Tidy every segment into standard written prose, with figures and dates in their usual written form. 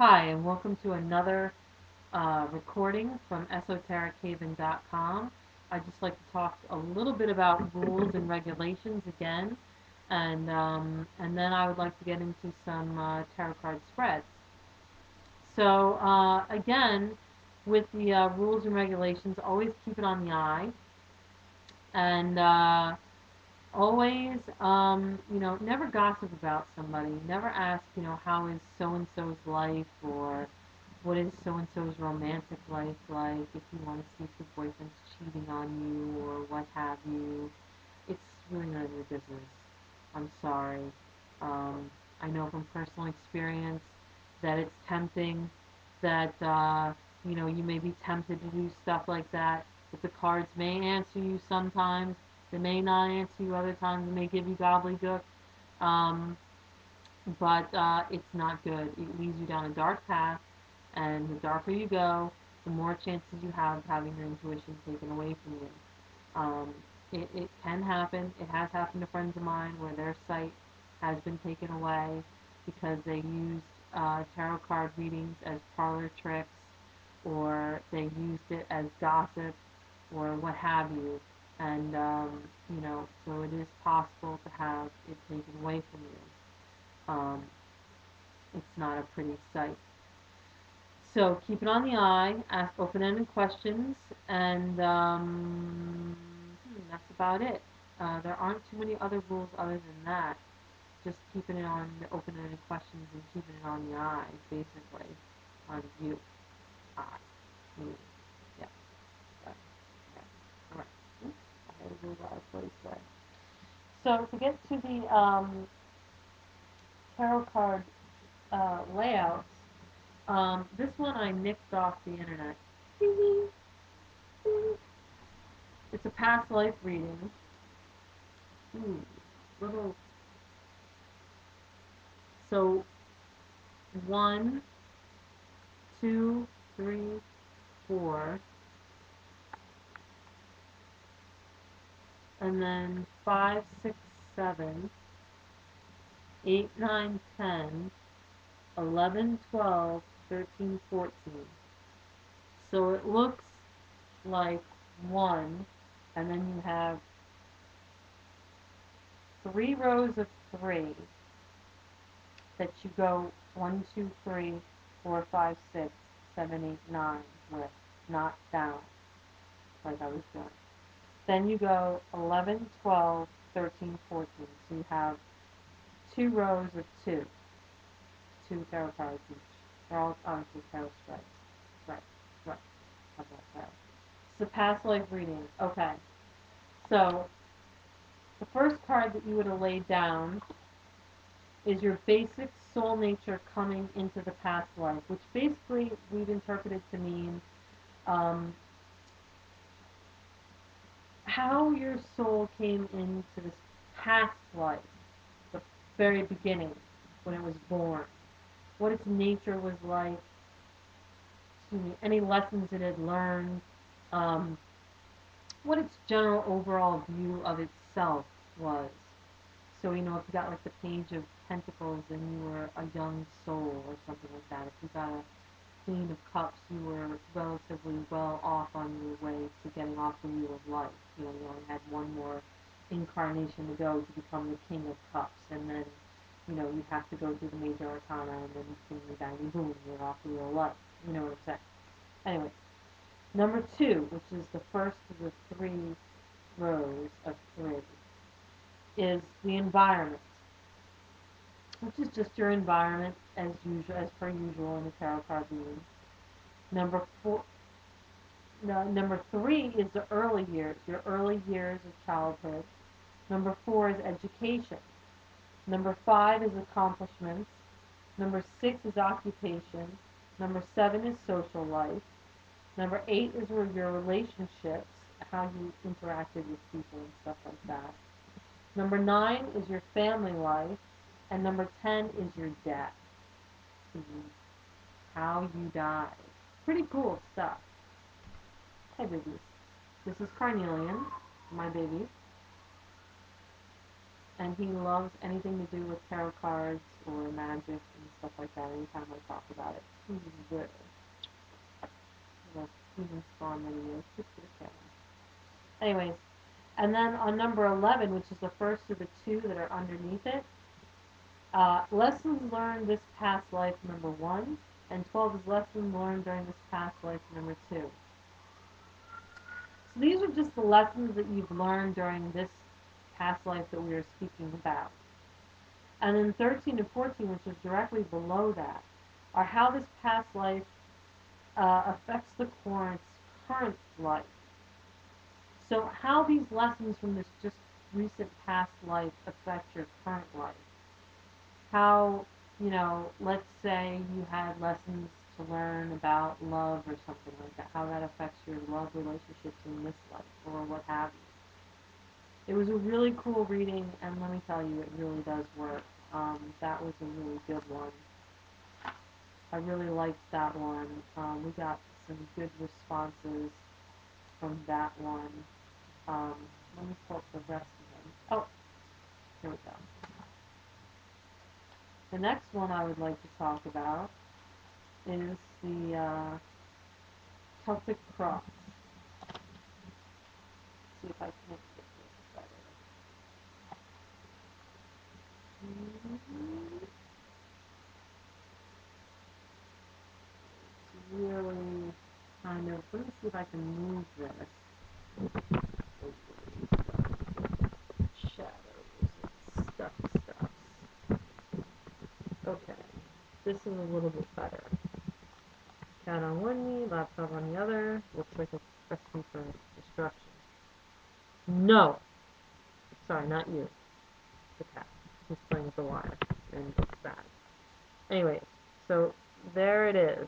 Hi, and welcome to another recording from esoterichaven.com. I'd just like to talk a little bit about rules and regulations again, and then I would like to get into some tarot card spreads. So again, with the rules and regulations, always keep it on the eye, and always, never gossip about somebody. Never ask, how is so and so's life, or what is so and so's romantic life like. If you want to see if your boyfriend's cheating on you or what have you, it's really none of your business. I'm sorry. Um, I know from personal experience that it's tempting, that you may be tempted to do stuff like that. But the cards may answer you sometimes. They may not answer you other times. They may give you gobbledygook. Um, but it's not good. It leads you down a dark path, and the darker you go, the more chances you have of having your intuition taken away from you. Um, it can happen. It has happened to friends of mine where their sight has been taken away because they used tarot card readings as parlor tricks, or they used it as gossip, or what have you. And, so it is possible to have it taken away from you. It's not a pretty sight. So keep it on the eye, ask open-ended questions, and that's about it. There aren't too many other rules other than that. Just keeping it on the open-ended questions and keeping it on the eye, basically, on you. Eye. Me. Yeah. Right. Yeah. All right. Oops, I had to move out of place there. So to get to the tarot card layouts, this one I nicked off the internet. It's a past life reading. Ooh, little. So 1, 2, 3, 4, and then 5, 6, 7, 8, 9, 10, 11, 12, 13, 14. So it looks like one, and then you have 3 rows of 3 that you go 1, 2, 3, 4, 5, 6, 7, 8, 9 with, not down, like I was doing. Then you go 11, 12, 13, 14. So you have 2 rows of 2 tarot cards each. They're all obviously tarot spreads. Right, right. How about that? It's a past life reading. Okay. So the first card that you would have laid down is your basic soul nature coming into the past life, which basically we've interpreted to mean um, how your soul came into this past life, the very beginning, when it was born, what its nature was like, any lessons it had learned, um, what its general overall view of itself was. So, if you got like the Page of Pentacles and you were a young soul or something like that, if you got a Queen of Cups, you were relatively well off on your way to getting off the wheel of life. You only had one more incarnation to go to become the King of Cups, and then, you have to go through the major arcana, and then you bang, boom, you're off the wheel of life. You know what I'm saying? Anyway, number 2, which is the first of the 3 rows of 3, is the environment, which is just your environment as usual, as per usual in the tarot card reading. Number 4, no, number 3 is the early years, your early years of childhood. Number 4 is education. Number 5 is accomplishments. Number 6 is occupation. Number 7 is social life. Number 8 is your relationships, how you interacted with people and stuff like that. Number 9 is your family life. And number 10 is your death. How you die. Pretty cool stuff. Hey, babies. This is Carnelian, my baby. And he loves anything to do with tarot cards or magic and stuff like that anytime I talk about it. Blurb. Even spawn many years. Anyways, and then on number 11, which is the first of the two that are underneath it, lessons learned this past life, number 1, and 12 is lessons learned during this past life, number 2. So these are just the lessons that you've learned during this past life that we are speaking about. And then 13 to 14, which is directly below that, are how this past life affects the current life. So how these lessons from this just recent past life affect your current life. How, let's say you had lessons to learn about love or something like that, how that affects your love relationships in this life or what have you. It was a really cool reading, and let me tell you, it really does work. That was a really good one. I really liked that one. We got some good responses from that one. Let me pull up the rest of them. Oh, here we go. The next one I would like to talk about is the Celtic Cross. See if I can get this better. It's really kind of, let me see if I can move this. Shadows and stuff. Okay, this is a little bit better. Cat on one knee, laptop on the other. Looks like a recipe for destruction. No! Sorry, not you. The cat. He's playing with the wire, and it's bad. Anyway, so there it is.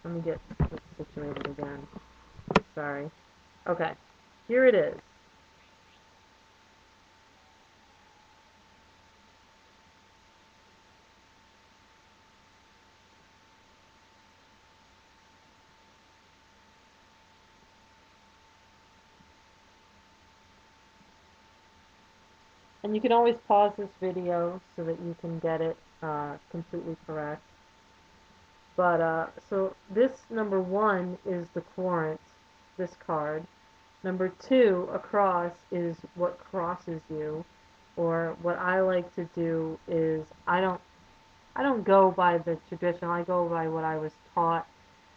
Let me get this situated again. Sorry. Okay, here it is. And you can always pause this video so that you can get it completely correct. But, so this number 1 is the quorant, this card. Number 2, across, is what crosses you. Or what I like to do is, I don't go by the tradition, I go by what I was taught.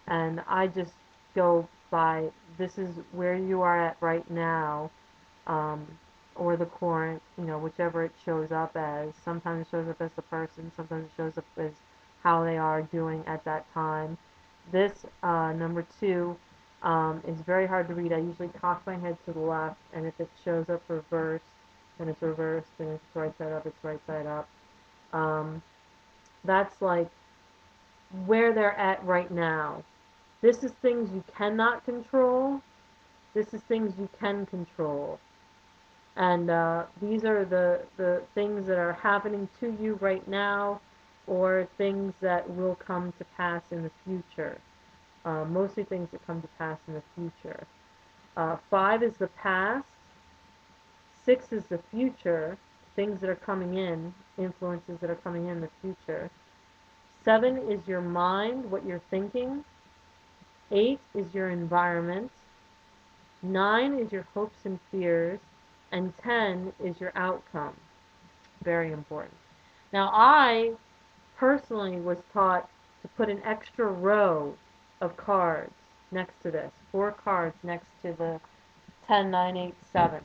And I just go by, this is where you are at right now. Or the quorant, whichever it shows up as. Sometimes it shows up as the person, sometimes it shows up as how they are doing at that time. This, number 2, is very hard to read. I usually cock my head to the left, and if it shows up reversed, then it's reversed, and if it's right side up, it's right side up. That's like where they're at right now. This is things you cannot control. This is things you can control. And these are the things that are happening to you right now, or things that will come to pass in the future. Mostly things that come to pass in the future. 5 is the past. 6 is the future. Things that are coming in, influences that are coming in the future. 7 is your mind, what you're thinking. 8 is your environment. 9 is your hopes and fears. And 10 is your outcome. Very important. Now, I personally was taught to put an extra row of cards next to this. 4 cards next to the 10, 9, 8, 7.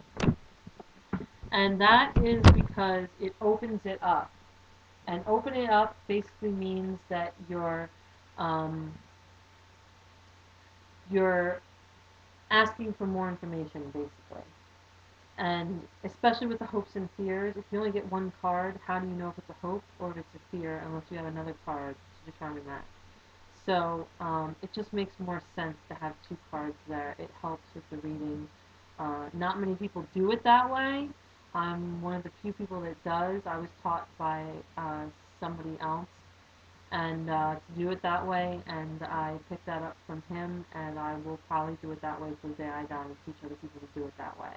And that is because it opens it up. And opening it up basically means that you're asking for more information, basically. And especially with the hopes and fears, if you only get 1 card, how do you know if it's a hope or if it's a fear unless you have another card to determine that? So it just makes more sense to have 2 cards there. It helps with the reading. Not many people do it that way. I'm one of the few people that does. I was taught by somebody else and to do it that way, and I picked that up from him, and I will probably do it that way till the day I die and teach other people to do it that way.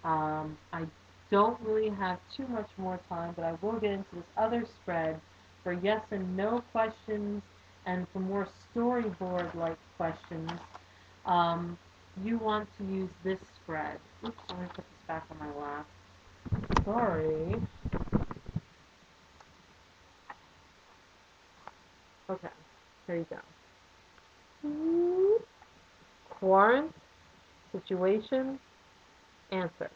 I don't really have too much more time, but I will get into this other spread for yes and no questions and for more storyboard-like questions. Um, you want to use this spread. Oops, let me put this back on my lap. Sorry. Okay, here you go. Quarant, situation, answer.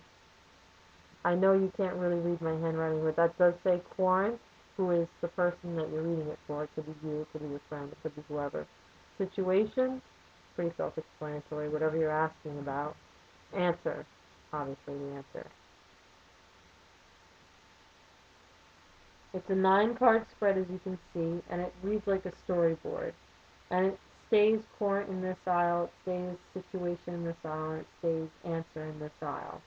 I know you can't really read my handwriting, but that does say Quarant, who is the person that you're reading it for. It could be you, it could be your friend, it could be whoever. Situation, pretty self-explanatory, whatever you're asking about. Answer, obviously the answer. It's a 9-card spread, as you can see, and it reads like a storyboard. And it stays Quarant in this aisle, it stays situation in this aisle, and it stays answer in this aisle.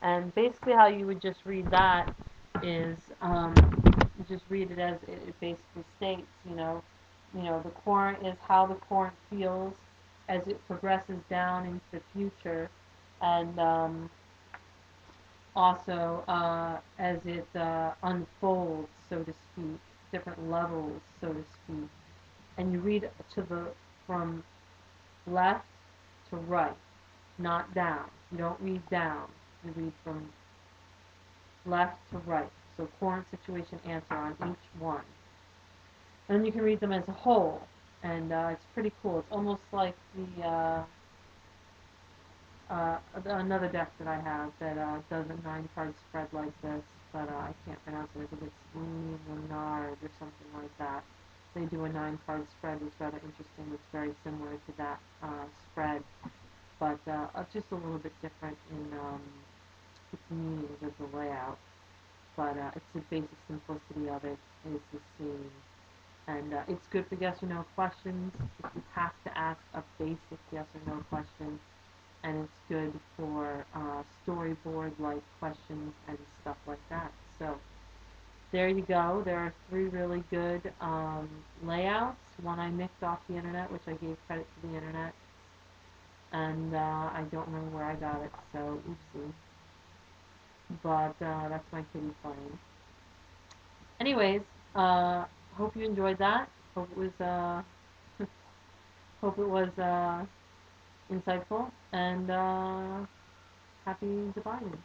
And basically how you would just read that is you just read it as it basically states, the Quarant is how the Quarant feels as it progresses down into the future, and also as it unfolds, so to speak, different levels, so to speak. And you read from left to right, not down. You don't read down. You read from left to right. So Quarant, situation, answer on each one. And you can read them as a whole. And it's pretty cool. It's almost like another deck that I have that does a 9-card spread like this, but I can't pronounce it. I think it's Renard or something like that. They do a 9-card spread. It's rather interesting. It's very similar to that spread, but just a little bit different in its meanings of the layout. But it's the basic simplicity of it is the same. And it's good for yes or no questions if you have to ask a basic yes or no question. And it's good for storyboard-like questions and stuff like that. So there you go. There are 3 really good layouts. One I nicked off the internet, which I gave credit to the internet. And I don't remember where I got it, so oopsie. But that's my kitty playing. Anyways, hope you enjoyed that. Hope it was hope it was insightful, and happy dividing.